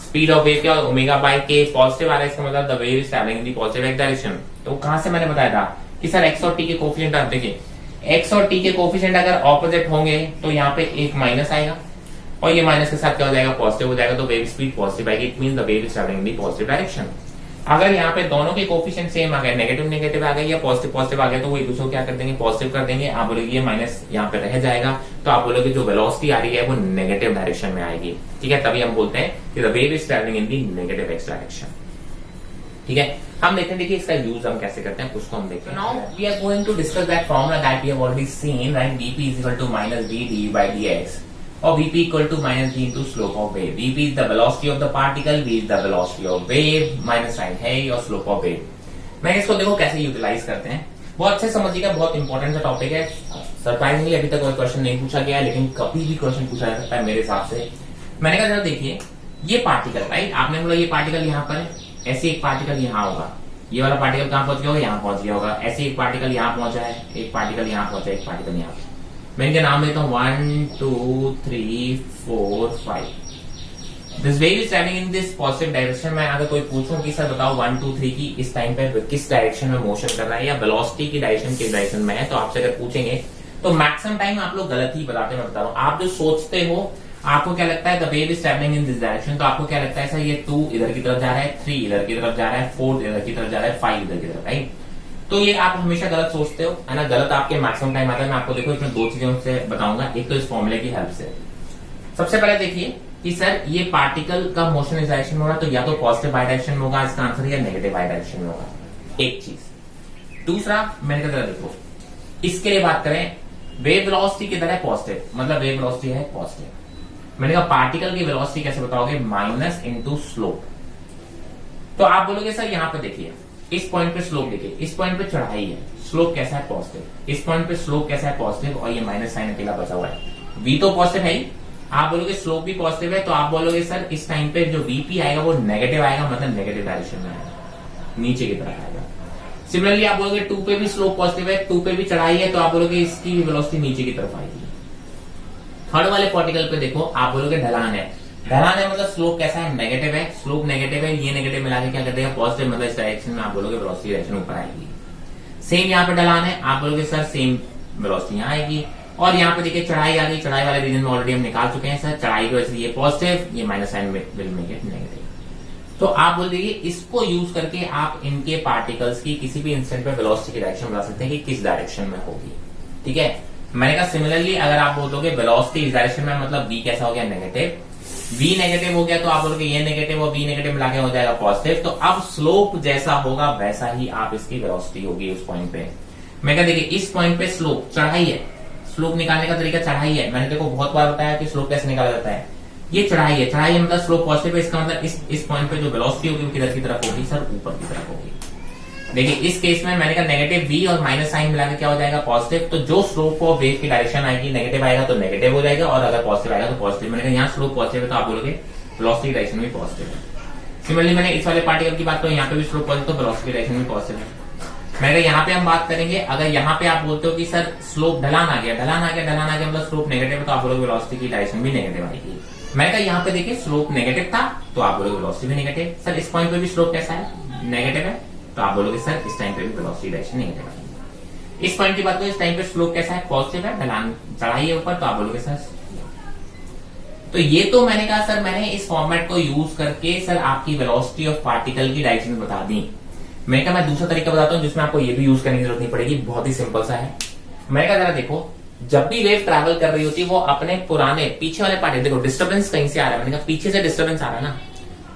स्पीड ऑफ वेव क्या ओमेगा बाय k, पॉजिटिव आ रहा है, इसका मतलब the wave is travelling in the positive x direction. तो कहां से मैंने बताया था कि सर x और t के कोफिशिएंट आप देखिए, x और t के कोफिशिएंट अगर ऑपोजिट होंगे तो यहाँ पे एक माइनस आएगा और ये माइनस के साथ क्या हो जाएगा, पॉजिटिव हो जाएगा, तो वेव स्पीड पॉजिटिव आएगी, it means the wave is travelling in the positive direction. अगर यहाँ पे दोनों के कोफिशिएंट सेम आ गए, नेगेटिव नेगेटिव आ गए या पॉजिटिव पॉजिटिव आ गए, तो वो एक दूसरे को क्या कर देंगे, पॉजिटिव कर देंगे। आप बोलोगे ये माइनस यहाँ पे रह जाएगा, तो आप बोलोगे जो वेलोसिटी आ रही है वो नेगेटिव डायरेक्शन में आएगी। ठीक है, तभी हम बोलते हैं कि the wave is travelling in the negative x direction. ठीक है, हम देखते हैं, देखिए इसका यूज हम कैसे करते हैं उसको हम देखते हैं। Now we are going to discuss that formula that we have already seen, right, vp is equal to minus v dy by dx और vp equal to minus v into slope of wave. vp is the velocity of the particle, v is the velocity of wave, minus sign है और स्लोप ऑफ वेव। मैं इसको देखो कैसे यूटिलाइज करते हैं, बहुत अच्छे समझिएगा, बहुत इंपॉर्टेंट सा टॉपिक है। सरप्राइजिंगली अभी तक कोई क्वेश्चन नहीं पूछा गया है, लेकिन कभी भी क्वेश्चन पूछा जा सकता है मेरे हिसाब से। मैंने कहा जरा देखिए ये पार्टिकल, राइट, आपने बोला ये पार्टिकल यहाँ पर है, ऐसे एक पार्टिकल यहाँ होगा, ये वाला पार्टिकल कहाँ पहुंच गया होगा, यहाँ पहुंच गया होगा, ऐसे एक पार्टिकल यहाँ पहुंचा है, एक पार्टिकल यहाँ पहुंचा है, एक पार्टिकल यहाँ। मैं इनके नाम देता हूँ 1 2 3 4 5। This wave is travelling in this positive direction. मैं अगर कोई पूछूं कि सर बताओ 1 2 3 की इस टाइम पे किस डायरेक्शन में मोशन कर रहा है या वेलोसिटी की डायरेक्शन किस डायरेक्शन में है, तो आपसे अगर पूछेंगे तो मैक्सिमम टाइम आप लोग गलत ही बताते हैं। मैं बता रहा हूँ, आप जो सोचते हो आपको क्या लगता है the wave is travelling in this direction, तो आपको क्या लगता है सर ये 2 इधर की तरफ जा रहा है, 3 इधर की तरफ जा रहा है, 4 इधर की तरफ जा रहा है, 5 इधर की तरफ, राइट। तो ये आप हमेशा गलत सोचते हो, है ना, गलत आपके मैक्सिमम टाइम आता है। मैं आपको देखो इसमें दो चीजों से बताऊंगा, एक तो इस फॉर्मूले की हेल्प से। सबसे पहले देखिए कि सर ये पार्टिकल का मोशन इस डायरेक्शन में हो रहा है, तो या तो पॉजिटिव बाई डायरेक्शन में होगा इसका आंसर, या नेगेटिव बाई डायरेक्शन में होगा, एक चीज। दूसरा मैंने कहा देखो इसके लिए बात करें, वेव वेलोसिटी किधर है, पॉजिटिव, मतलब वेव वेलोसिटी है पॉजिटिव। मैंने कहा पार्टिकल की वेलोसिटी कैसे बताओगे, माइनस इंटू स्लोप। तो आप बोलोगे सर यहाँ पे देखिए इस पॉइंट पे स्लोप देखिए, इस पॉइंट पे चढ़ाई है, स्लोप कैसा है, पॉजिटिव, इस पॉइंट पे स्लोप कैसा है, पॉजिटिव, और ये माइनस साइन अकेला बचा हुआ है, v तो पॉजिटिव है ही, आप बोलोगे स्लोप भी पॉजिटिव है, तो आप बोलोगे सर इस टाइम पे जो vp आएगा वो नेगेटिव आएगा, मतलब नेगेटिव डायरेक्शन में आएगा, नीचे की तरफ आएगा। सिमिलरली आप बोलोगे 2 पे भी स्लोप पॉजिटिव है, 2 पे भी चढ़ाई है, तो आप बोलोगे इसकी भी वेलोसिटी नीचे की तरफ आएगी। थर्ड वाले पार्टिकल पे देखो, आप बोलोगे ढलान है, ढलान है मतलब स्लोप कैसा है, नेगेटिव है, स्लोप नेगेटिव है, ये नेगेटिव मिला के क्या कर देगा पॉजिटिव, मतलब इस डायरेक्शन में आप बोलोगे वेलोसिटी डायरेक्शन ऊपर आएगी। सेम यहाँ पे ढलान है, आप बोलोगे सर सेम वेलोसिटी यहाँ आएगी। और यहाँ पे देखिए चढ़ाई आ गई, चढ़ाई वाले रीजन में ऑलरेडी हम निकाल चुके हैं सर, चढ़ाई की वजह से ये पॉजिटिव, ये minus sign will make it negative. तो आप बोल दीजिए इसको यूज करके आप इनके पार्टिकल्स की किसी भी इंस्टेंट पे वेलोसिटी की डायरेक्शन बता सकते हैं कि किस डायरेक्शन में होगी। ठीक है, मैंने कहा सिमिलरली अगर आप बोल दोगे वेलोसिटी इस डायरेक्शन में, मतलब v कैसा हो गया नेगेटिव, v नेगेटिव हो गया तो आप बोलोगे ये नेगेटिव और v नेगेटिव मिला के हो जाएगा पॉजिटिव। तो अब स्लोप जैसा होगा वैसा ही आप इसकी वेलोसिटी होगी उस पॉइंट पे। मैं कहा देखिए इस पॉइंट पे स्लोप चढ़ाई है, स्लोप निकालने का तरीका चढ़ाई है, मैंने देखो बहुत बार बताया कि स्लोप कैसे निकाला जाता है, ये चढ़ाई है, चढ़ाई है मतलब स्लोप पॉजिटिव है, इसका मतलब इस पॉइंट पे जो वेलोसिटी होगी वो किधर की तरफ होगी सर, ऊपर की तरफ होगी। देखिए इस केस में मैंने कहा नेगेटिव v और माइनस साइन मिलाकर क्या हो जाएगा पॉजिटिव, तो जो स्लोप को वेव की डायरेक्शन आएगी नेगेटिव आएगा तो नेगेटिव हो जाएगा, और अगर पॉजिटिव आएगा तो पॉजिटिव। मैंने कहा यहाँ स्लोप पॉजिटिव है तो आप बोलोगे वेलोसिटी की डायरेक्शन भी पॉजिटिव है। सिमिलरली मैंने इस वाले पार्टिकल की बात करूं, यहाँ पे भी स्लोप पॉजिटिव तो वेलोसिटी की डायरेक्शन भी पॉजिटिव है। मैंने यहाँ पे हम बात करेंगे, अगर यहाँ पे आप बोलते हो कि सर स्लोप ढलान आ गया, ढलान आ गया, ढलान आ गया मतलब स्लोप नेगेटिव है तो आप बोलोगे वेलोसिटी की डायरेक्शन भी नेगेटिव आएगी। मैंने कहा यहाँ पे देखिए स्लोप नेगेटिव था तो आप बोलोगे वेलोसिटी भी नेगेटिव। सर इस पॉइंट पे भी स्लोप कैसा है नेगेटिव है तो आप बोलोगे सर इस टाइम पे भी वेलोसिटी डायरेक्शन नेगेटिव आएगी। इस पॉइंट की बात करें, इस टाइम पे स्लोप कैसा है पॉजिटिव है, ढलान चढ़ाई है ऊपर तो आप बोलोगे सर। तो ये तो मैंने कहा सर मैंने इस फॉर्मेट को यूज करके सर आपकी वेलोसिटी ऑफ पार्टिकल की डायरेक्शन बता दी। मैं कहा मैं दूसरा तरीका बताता हूँ जिसमें आपको ये भी यूज करने की जरूरत नहीं पड़ेगी, बहुत ही सिंपल सा है। मैं कहा जरा देखो, जब भी वेव ट्रैवल कर रही होती है वो अपने पुराने पीछे वाले पार्टिकल, देखो डिस्टर्बेंस कहीं से आ रहा है, मैंने कहा पीछे से डिस्टर्बेंस आ रहा है ना,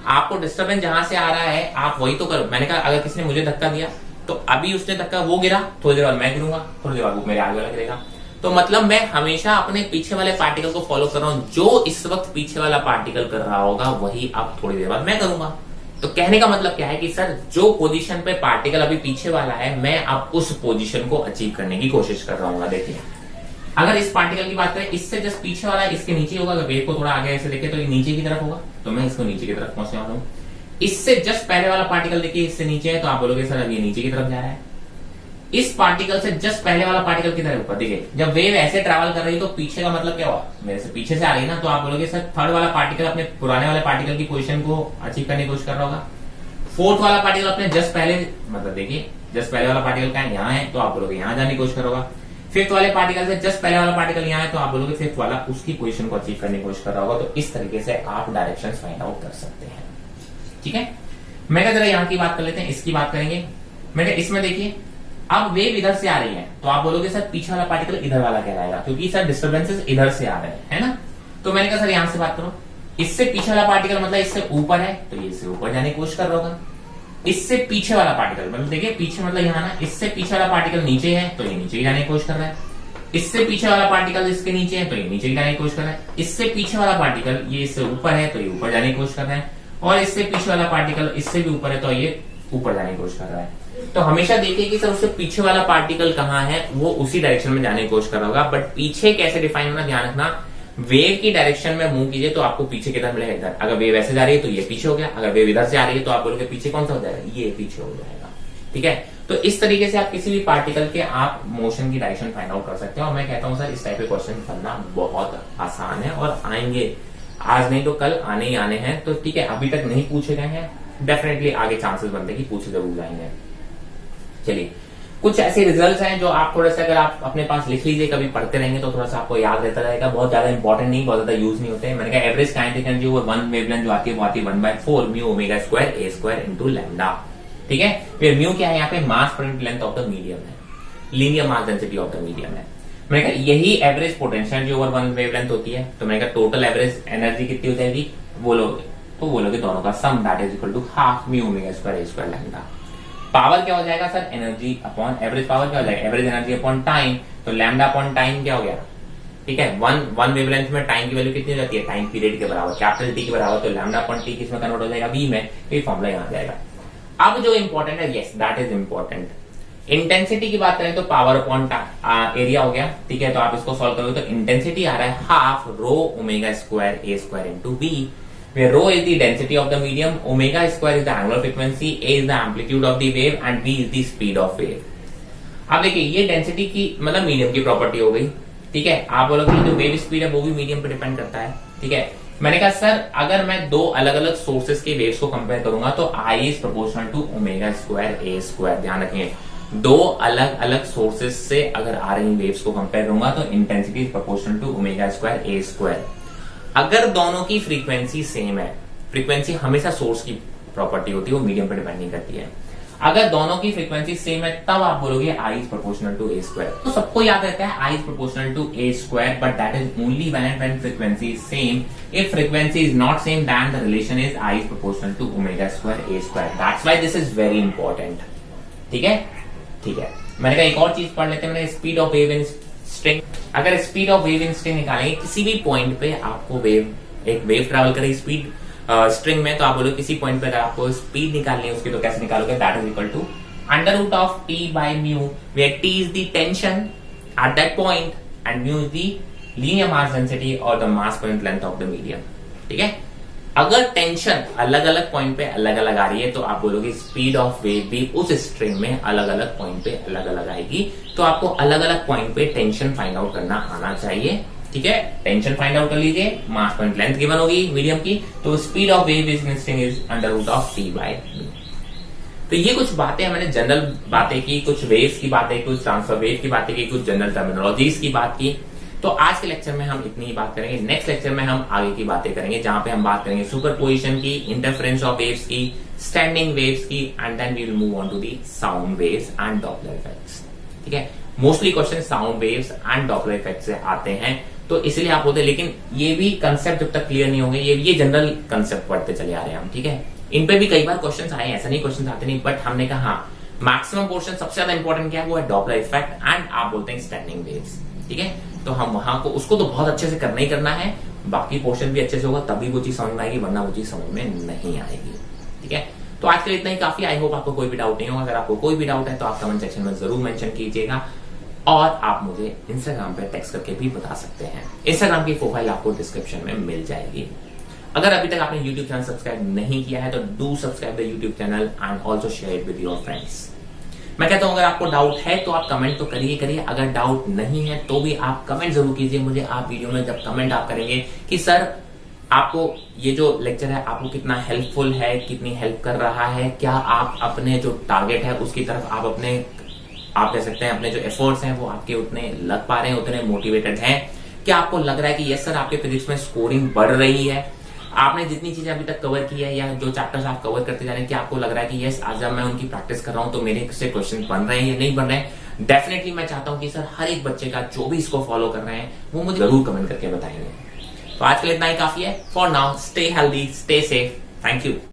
आपको डिस्टर्बेंस जहां से आ रहा है आप वही तो करो। मैंने कहा अगर किसी ने मुझे धक्का दिया तो अभी उसने धक्का वो गिरा, थोड़ी देर बाद मैं गिरूंगा, थोड़ी देर बाद वो मेरे आगे वाला गिरेगा। तो मतलब मैं हमेशा अपने पीछे वाले पार्टिकल को फॉलो कर रहा हूं, जो इस वक्त पीछे वाला पार्टिकल कर रहा होगा वही अब थोड़ी देर बाद मैं करूंगा। तो कहने का मतलब क्या है कि सर जो पोजीशन पे पार्टिकल अभी पीछे वाला है मैं अब उस पोजीशन को अचीव करने की कोशिश कर रहा हूँ। देखिए अगर इस पार्टिकल की बात करें, इससे जस्ट पीछे वाला इसके नीचे होगा, अगर वेव को थोड़ा आगे ऐसे देखे तो ये नीचे की तरफ होगा, तो मैं इसको नीचे की तरफ पहुंचने वाला हूं। इससे जस्ट पहले वाला पार्टिकल देखिए इससे नीचे है तो आप बोलोगे सर अब ये नीचे की तरफ जा रहा है। इस पार्टिकल से जस्ट पहले वाला पार्टिकल किधर है ऊपर। देखिए जब वेव ऐसे ट्रैवल कर रही है तो पीछे का मतलब क्या हुआ, मेरे से पीछे से आ रही है ना, तो आप बोलोगे सर थर्ड वाला पार्टिकल अपने पुराने वाले पार्टिकल की पोजीशन को अचीव करने की कोशिश कर रहा होगा। फोर्थ वाला पार्टिकल अपने जस्ट पहले, मतलब देखिए जस्ट पहले वाला पार्टिकल क्या है यहाँ है तो आप बोलोगे यहाँ जाने की कोशिश करोगा। फिफ्थ वाले पार्टिकल से जस्ट पहले वाला पार्टिकल यहाँ है तो आप बोलोगे फिफ्थ वाला उसकी पोजीशन को अचीव करने की कोशिश कर रहा होगा। तो इस तरीके से आप डायरेक्शंस फाइंड आउट कर सकते हैं। ठीक है, मैं क्या जरा यहाँ की बात कर लेते हैं, इसकी बात करेंगे। मैं इसमें देखिए अब वेव इधर से आ रही है तो आप बोलोगे सर पीछे वाला पार्टिकल इधर वाला कहलाएगा, क्योंकि सर डिस्टर्बेंसेस इधर से आ रहे हैं, है ना। तो मैंने कहा सर यहां से बात करो, इससे पीछे वाला पार्टिकल मतलब इससे ऊपर है तो ये इससे ऊपर जाने की कोशिश कर रहा होगा। इससे पीछे वाला पार्टिकल मतलब देखिए पीछे मतलब यहाँ ना, इससे पीछे वाला पार्टिकल नीचे है तो ये नीचे ही जाने की कोशिश कर रहा है। इससे पीछे वाला पार्टिकल इसके नीचे है तो ये नीचे ही जाने की कोशिश कर रहा है। इससे पीछे वाला पार्टिकल ये इससे ऊपर है तो ये ऊपर जाने की कोशिश कर रहा है, और इससे पीछे वाला पार्टिकल इससे भी ऊपर है तो ये ऊपर जाने की कोशिश कर रहा है। तो हमेशा देखिए कि सर उससे पीछे वाला पार्टिकल कहाँ है, वो उसी डायरेक्शन में जाने की कोशिश कर रहा होगा। बट पीछे कैसे डिफाइन होना ध्यान रखना, वेव की डायरेक्शन में मूव कीजिए तो आपको पीछे किधर मिलेगा, इधर। अगर वेव ऐसे जा रही है तो ये पीछे हो गया, अगर वेव इधर से आ रही है तो आप बोलोगे पीछे कौन सा हो जाएगा, ये पीछे हो जाएगा। ठीक है, तो इस तरीके से आप किसी भी पार्टिकल के आप मोशन की डायरेक्शन फाइंड आउट कर सकते हो। और मैं कहता हूं सर इस टाइप के क्वेश्चन करना बहुत आसान है और आएंगे, आज नहीं तो कल आने ही आने हैं। तो ठीक है, अभी तक नहीं पूछे गए हैं, डेफिनेटली आगे चांसेस बनते कि पूछे जरूर जाएंगे। चलिए, कुछ ऐसे रिजल्ट्स हैं जो आप थोड़ा सा अगर आप अपने पास लिख लीजिए, कभी पढ़ते रहेंगे तो थोड़ा सा आपको याद रहता रहेगा। बहुत ज्यादा इंपॉर्टेंट नहीं, बहुत ज्यादा यूज नहीं होते। मैंने कहा एवरेज काइनेटिक एनर्जी वो वन वेवलेंथ जो आती है वो आती है 1/4 म्यू ओमेगा स्क्वायर ए स्क्वायर इंटू लैम्डा। ठीक है, फिर म्यू क्या है यहाँ पे, mass per unit length of the medium है, linear mass density of the medium है। मैंने कहा यही एवरेज पोटेंशियल जो ओवर वन वेवलेंथ होती है। तो मैंने कहा टोटल एवरेज एनर्जी कितनी हो जाएगी, बोलोगे दोनों का sum, that is equal to half mu omega square A square lambda. Power क्या हो जाएगा sir, energy upon average power क्या हो जाएगा, एवरेज एनर्जी अपॉन टाइम। तो लैम्डा अपॉन टाइम क्या हो गया, ठीक है, वन वेवलेंथ में टाइम की वैल्यू कितनी हो जाती है, टाइम पीरियड के बराबर, कैपिटल टी के बराबर। तो लैम्डा अपॉन टी किसमें कन्वर्ट हो जाएगा, बी में। ये फॉर्मूला यहाँ आ जाएगा। अब जो इंपॉर्टेंट है, yes that is important, intensity की बात करें तो पावर अपॉन एरिया हो गया। ठीक है, तो आप इसको सॉल्व करोगे तो इंटेंसिटी आ रहा है half rho omega square A square into B. where rho is the density of the medium, omega square is the angular frequency, a is the amplitude of the wave and v is the speed of wave. अब देखिए ये डेंसिटी की मतलब मीडियम की प्रॉपर्टी हो गई, ठीक है। आप बोलोगे जो वेव स्पीड है वो भी मीडियम पे डिपेंड करता है, ठीक है। मैंने कहा सर अगर मैं दो अलग अलग सोर्सेस के वेव्स को कंपेयर करूंगा तो I is proportional to omega square A square. ध्यान रखिए, दो अलग अलग सोर्सेस से अगर आ रही वेव्स को कंपेयर करूंगा तो intensity is proportional to omega square A square. अगर दोनों की फ्रीक्वेंसी सेम है, फ्रीक्वेंसी हमेशा सोर्स की प्रॉपर्टी होती है, वो मीडियम पे डिपेंड नहीं करती है। अगर दोनों की फ्रीक्वेंसी सेम है तब आप बोलोगे I is proportional to A square. तो सबको याद रहता है I is proportional to A square, but that is only when frequency is same. If frequency is not same then the relation is I is proportional to omega square A square. That's why this is very important, ठीक है, ठीक है। मैंने कहा एक और चीज पढ़ लेते हैं, मैंने speed of wave in string. अगर speed of wave in string निकालेंगे, किसी भी पॉइंट पे आपको एक वेव ट्रेवल करेगी स्पीड स्ट्रिंग में, तो आप बोलो किसी पॉइंट पे अगर आपको स्पीड निकालनी है उसकी तो कैसे निकालोगे? That is equal to under root of T by mu, where T is the tension at that point and mu is the linear mass density और the mass point length of the medium, ठीक है। अगर टेंशन अलग अलग पॉइंट पे अलग अलग आ रही है तो आप बोलोगे स्पीड ऑफ वेव भी उस स्ट्रिंग में अलग अलग पॉइंट पे अलग अलग आएगी। तो आपको अलग अलग पॉइंट पे टेंशन फाइंड आउट करना आना चाहिए, ठीक है। टेंशन फाइंड आउट कर लीजिए, मास पॉइंट लेंथ गिवन होगी मीडियम की, तो speed of wave is string is under root of T by mu. तो ये कुछ बातें मैंने जनरल बातें की, कुछ वेव्स की बातें, कुछ ट्रांसफर वेव की बातें की, कुछ जनरल टर्मिनोलॉजीज की बात की। तो आज के लेक्चर में हम इतनी ही बात करेंगे। नेक्स्ट लेक्चर में हम आगे की बातें करेंगे, जहां पे हम बात करेंगे सुपरपोजिशन की, इंटरफेरेंस ऑफ वेव्स की, स्टैंडिंग वेव्स की, and then we will move on to the sound waves and Doppler effects, ठीक है। Mostly question sound waves and Doppler effect से आते हैं, तो इसलिए आप बोलते हैं, लेकिन ये भी कंसेप्ट जब तक क्लियर नहीं होंगे, ये जनरल कंसेप्ट पढ़ते चले आ रहे हैं हम, ठीक है। इन पे भी कई बार क्वेश्चन आए, ऐसा नहीं क्वेश्चन आते नहीं, बट हमने कहा मैक्सिमम पोर्शन सबसे ज्यादा इंपॉर्टेंट क्या है, वो है डॉपलर इफेक्ट एंड आप बोलते हैं स्टैंडिंग वेव्स, ठीक है। तो हम वहां को उसको तो बहुत अच्छे से करना ही करना है, बाकी पोर्शन भी अच्छे से होगा तभी वो चीज समझ में आएगी, वरना वो चीज समझ में नहीं आएगी, ठीक है। तो आज के लिए इतना ही काफी। आई होप आपको कोई भी डाउट नहीं होगा। अगर आपको कोई भी डाउट है तो आप कमेंट सेक्शन में जरूर मेंशन कीजिएगा, और आप मुझे इंस्टाग्राम पे टेक्स्ट करके भी बता सकते हैं। इंस्टाग्राम की प्रोफाइल आपको डिस्क्रिप्शन में मिल जाएगी। अगर अभी तक आपने यूट्यूब चैनल सब्सक्राइब नहीं किया है तो do subscribe the YouTube channel and also share it with your friends. मैं कहता हूं अगर आपको डाउट है तो आप कमेंट तो करिए, अगर डाउट नहीं है तो भी आप कमेंट जरूर कीजिए मुझे। आप वीडियो में जब कमेंट आप करेंगे कि सर आपको ये जो लेक्चर है आपको कितना हेल्पफुल है, कितनी हेल्प कर रहा है, क्या आप अपने जो टारगेट है उसकी तरफ आप कह सकते हैं अपने जो एफर्ट्स हैं वो आपके उतने लग पा रहे हैं, उतने मोटिवेटेड हैं, क्या आपको लग रहा है कि यस सर आपके फिजिक्स में स्कोरिंग बढ़ रही है, आपने जितनी चीजें अभी तक कवर की है या जो चैप्टर्स आप कवर करते जा रहे हैं, क्या आपको लग रहा है कि यस आज जब मैं उनकी प्रैक्टिस कर रहा हूं तो मेरे से क्वेश्चन बन रहे हैं या नहीं बन रहे हैं। डेफिनेटली मैं चाहता हूं कि सर हर एक बच्चे का जो भी इसको फॉलो कर रहे हैं वो मुझे जरूर कमेंट करके बताएंगे। तो आज के लिए इतना ही काफी है। For now stay healthy, stay safe, thank you.